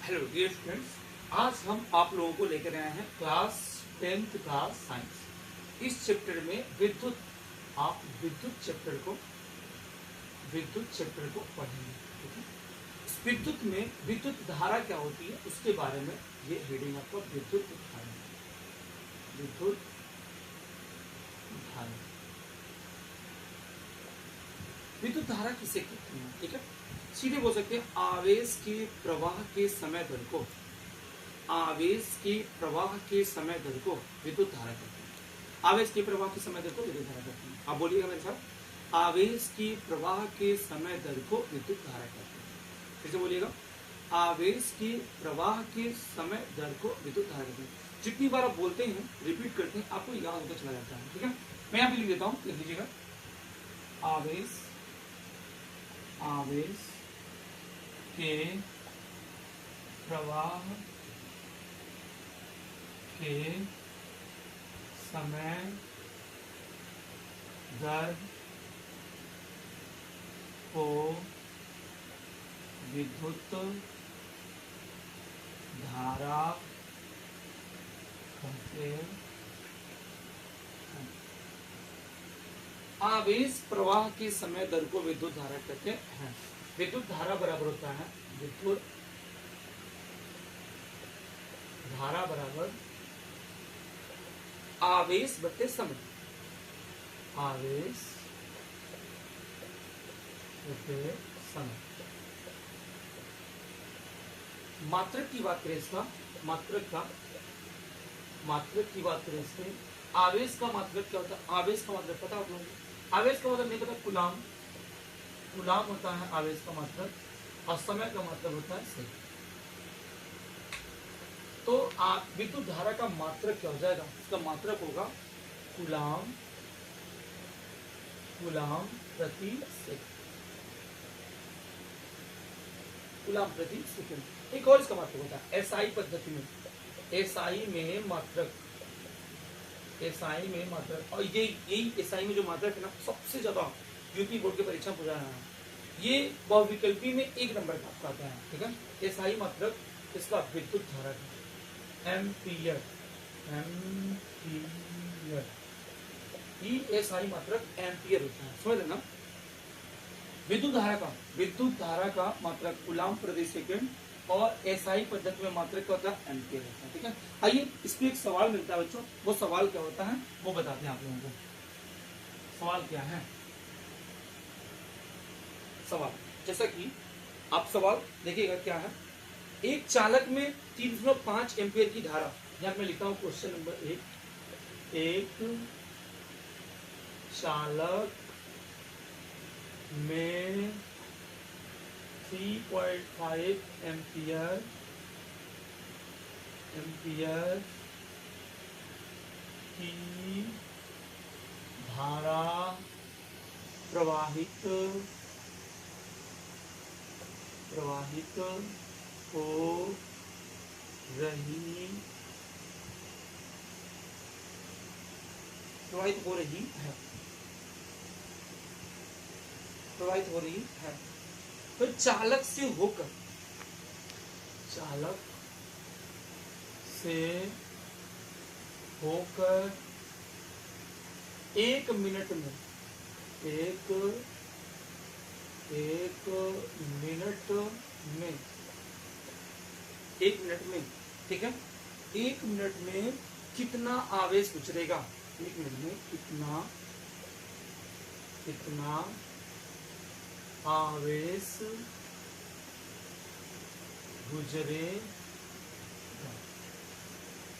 Hello dear students, आज हम आप लोगों को लेकर आए हैं क्लास 10th का साइंस। इस चैप्टर में विद्युत चैप्टर को पढ़ेंगे। ठीक है, इस विद्युत में विद्युत धारा क्या होती है उसके बारे में ये रीडिंग आपको विद्युत धारा विद्युत धारा किसे कहते हैं। ठीक है, सीधे बोल सकते हैं आवेश के प्रवाह के समय दर को विद्युत धारा कहते हैं। आवेश के प्रवाह के समय दर को विद्युत धारा कहते हैं। आप बोलिएगा मेरे साथ, आवेश के प्रवाह के समय दर को विद्युत धारा कहते हैं। फिर से बोलिएगा, आवेश के प्रवाह के समय दर को विद्युत धारा कहते हैं। जितनी बार आप बोलते हैं, रिपीट करते हैं, आपको याद होता चला जाता है। ठीक है, मैं यहाँ पे लिख देता हूँ, लिख लीजिएगा, आवेश के प्रवाह के समय दर को विद्युत धारा कहते हैं। आवेश प्रवाह के समय दर को विद्युत धारा कहते हैं। विद्युत धारा बराबर होता है, विद्युत धारा बराबर आवेश बटे समय। आवेश बटे समय। मात्रक की बात करें, इसका मात्रक की बात करें, इसमें आवेश का मात्रक क्या होता है? आवेश का मात्रक पता आप लोगों को? आवेश का मतलब नहीं पता? कुलाम होता है आवेश का मात्रक, और समय का मात्रक होता है सेकंड। तो आप विद्युत धारा का मात्रक क्या हो जाएगा? इसका मात्रक होगा कुलाम प्रति सेकंड। कुलाम प्रति सेकंड। एक और इसका मात्रक होता है एसआई पद्धति में, एसआई में मात्रक, और यही एसआई में जो मात्रक है ना, सबसे ज्यादा यूपी बोर्ड के परीक्षा पूछा है। ये बहुविकल्पी में 1 नंबर का आता है। ठीक है, एसआई मात्रक इसका विद्युत धारा है, एम्पियर। एसआई मात्रक एम्पियर होता है, समझ लेना। विद्युत धारा का मात्रक कुलाम प्रति सेकंड, और एसआई पद्धति में मात्रक क्या होता है? एम्पियर होता है। ठीक है, आइए इस पे एक सवाल मिलता है बच्चों, वो सवाल क्या होता है वो बताते हैं आप लोगों को। सवाल क्या है? सवाल जैसा कि आप सवाल देखिएगा क्या है। एक चालक में 3.5 एम्पियर की धारा, यहां मैं लिखता हूं क्वेश्चन नंबर 1। एक चालक में 3.5 एम्पियर की धारा प्रवाहित हो रही है। तो चालक से होकर 1 मिनट में 1 मिनट में, ठीक है, 1 मिनट में कितना आवेश गुजरेगा? 1 मिनट में कितना आवेश गुजरेगा?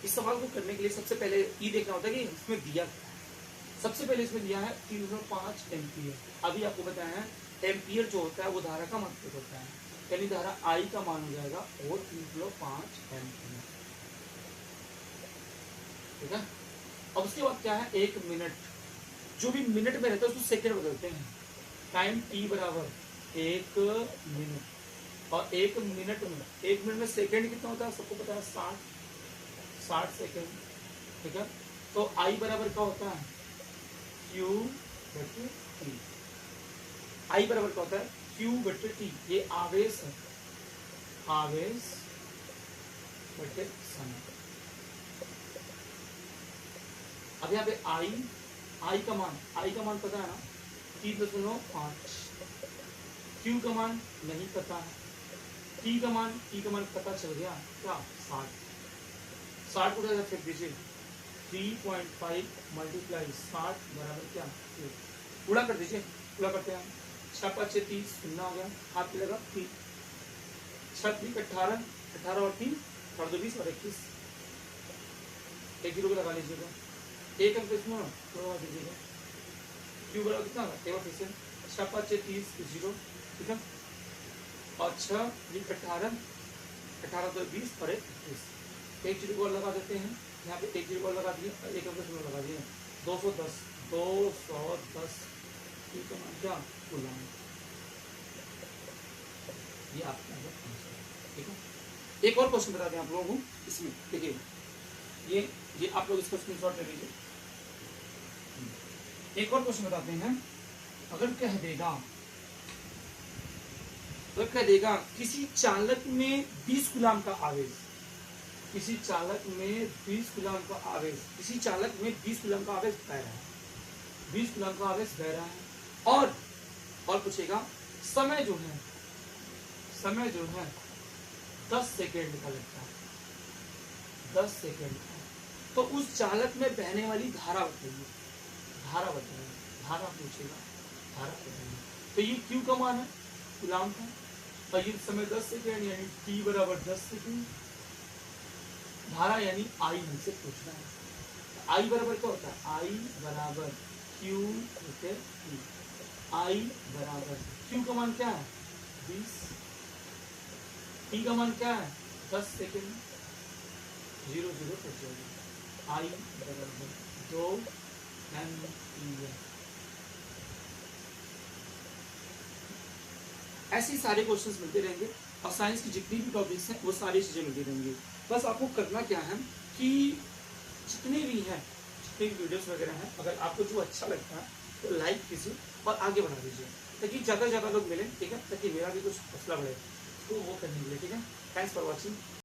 इस सवाल को करने के लिए सबसे पहले ये देखना होता है कि इसमें दिया क्या है। सबसे पहले इसमें दिया है 3.5 एम्पियर। अभी आपको बताया है एम्पियर जो होता है वो धारा का मात्रक होता है, यानी धारा आई का मान हो जाएगा और 3.5 एम्पियर। ठीक है, अब उसके बाद क्या है? 1 मिनट, जो भी मिनट में रहता है उसको सेकंड बदलते हैं। टाइम टी बराबर 1 मिनट, और 1 मिनट में सेकंड कितना होता है? सबको पता है 60 सेकंड। ठीक है, तो आई बराबर क्या होता है? क्यू बटे टी। आई बराबर क्या होता है? क्यू बटे टी। ये आवेश है, आवेश बटे समय। अब यहाँ पे आई का मान पता है ना 3.5, क्यू का मान नहीं पता है, टी का मान पता चल गया क्या 60 को उधर फेंक दीजिए 3.5 मल्टीप्लाई 60 बराबर क्या गुणा कर दीजिए, गुणा करते हैं 6 5 6 30 शून्य हो गया, हाथ पे लगा 3 6 3 18 18 और 3 18 20 और 21 एक जीरो को लगा लीजिएगा, एक अंक इसमें लगा दीजिएगा, क्यू बराबर कितना होगा एक बार फिर से 6 5 6 30 जीरो, ठीक है, और 6 18 18 तो 20 और 21 एक जीरो को लगा देते हैं, यहाँ पे एक जीरो को लगा दिए, एक अंक इसमें लगा दिए 210 ठीक है क्या कूलम, ये आपका आंसर, ठीक है। एक और क्वेश्चन बता दें आप लोगों को इसमें, देखिए ये आप लोग इसको स्क्रीनशॉट ले लीजिए। एक और क्वेश्चन बताते हैं, अगर कह देगा किसी चालक में 20 कूलम का आवेश, किसी चालक में 20 कूलम का आवेश, किसी चालक में 20 कूलम का आवेश बह रहा है, 20 कूलम का आवेश बह रहा है, और पूछेगा समय जो है 10 सेकेंड का लगता है, 10 सेकेंड का, तो उस चालक में बहने वाली धारा बताइए, धारा पूछेगा, धारा बताइए। तो ये क्यू का मान है कूलम का, और ये समय 10 सेकेंड यानी टी बराबर 10 सेकेंड, धारा यानी आई हमसे पूछना है। आई बराबर क्या होता है, आई बराबर क्यू बटे टी, आई बराबर क्यू का मान क्या है 20, टी का मान क्या है 10 सेकेंड, 0 0 कट जाएगा, आई बराबर 2 एम्पीयर। ऐसे सारे क्वेश्चंस मिलते रहेंगे और साइंस की जितनी भी टॉपिक्स हैं वो सारी चीजें मिलती रहेंगी। बस आपको करना क्या है कि जितने भी वीडियोस वगैरह हैं, अगर आपको जो अच्छा लगता है तो लाइक कीजिए और आगे बढ़ा दीजिए, ताकि ज़्यादा से ज़्यादा लोग मिलें, ठीक है, ताकि मेरा भी कुछ हौसला बढ़े तो वो करने के लिए, ठीक है। Thanks for watching.